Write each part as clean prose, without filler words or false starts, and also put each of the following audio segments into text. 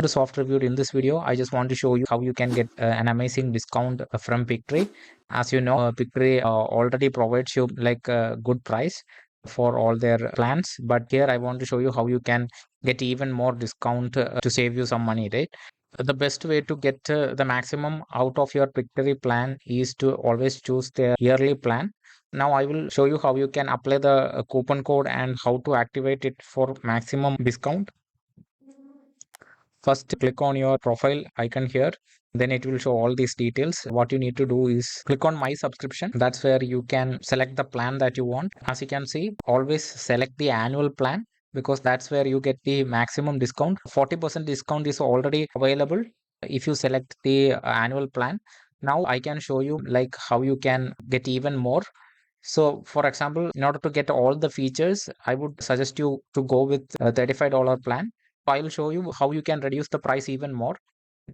To soft reviewed in this video, I just want to show you how you can get an amazing discount from Pictory. As you know, Pictory already provides you like a good price for all their plans, but here I want to show you how you can get even more discount to save you some money, right? The best way to get the maximum out of your Pictory plan is to always choose their yearly plan. Now I will show you how you can apply the coupon code and how to activate it for maximum discount. First, click on your profile icon here. Then it will show all these details. What you need to do is click on my subscription. That's where you can select the plan that you want. As you can see, always select the annual plan because that's where you get the maximum discount. 40% discount is already available if you select the annual plan. Now I can show you like how you can get even more. So for example, in order to get all the features, I would suggest you to go with a $35 plan. I'll show you how you can reduce the price even more.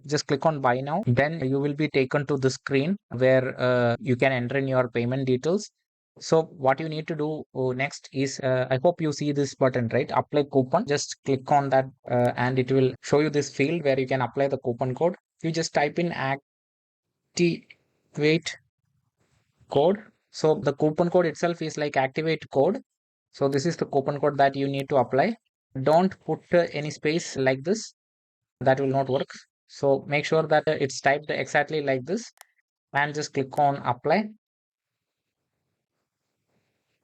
Just click on buy now. Then you will be taken to the screen where you can enter in your payment details. So what you need to do next is, I hope you see this button, right? Apply coupon. Just click on that and it will show you this field where you can apply the coupon code. You just type in activate code. So the coupon code itself is like activate code. So this is the coupon code that you need to apply. Don't put any space like this. That will not work. So make sure that it's typed exactly like this and just click on apply.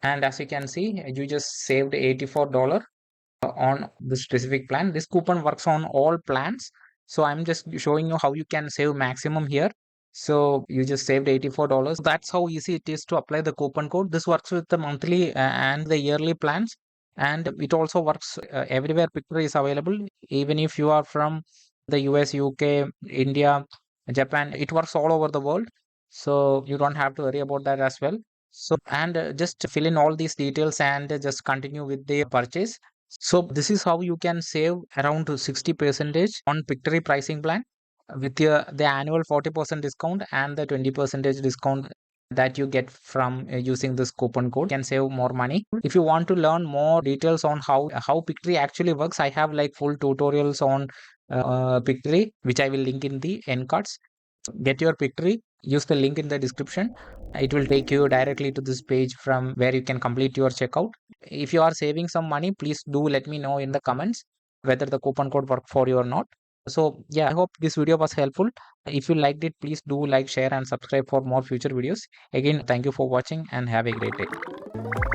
And as you can see, you just saved $84 on this specific plan. This coupon works on all plans. So I'm just showing you how you can save maximum here. So you just saved $84. That's how easy it is to apply the coupon code. This works with the monthly and the yearly plans. And it also works everywhere Pictory is available. Even if you are from the US, UK, India, Japan, it works all over the world. So you don't have to worry about that as well. So, and just fill in all these details and just continue with the purchase. So this is how you can save around 60% on Pictory pricing plan with the annual 40% discount and the 20% discount that you get from using this coupon code. You can save more money. If you want to learn more details on how Pictory actually works, I have like full tutorials on Pictory, which I will link in the end cards. Get your Pictory, use the link in the description. It will take you directly to this page from where you can complete your checkout. If you are saving some money, please do let me know in the comments whether the coupon code worked for you or not. So yeah, I hope this video was helpful. If you liked it, please do like, share and subscribe for more future videos. Again, thank you for watching and have a great day.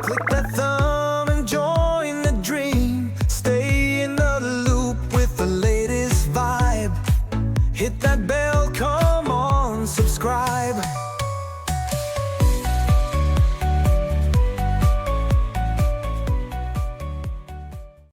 Click that thumb and join the dream. Stay in the loop with the latest vibe. Hit that bell, come on, subscribe.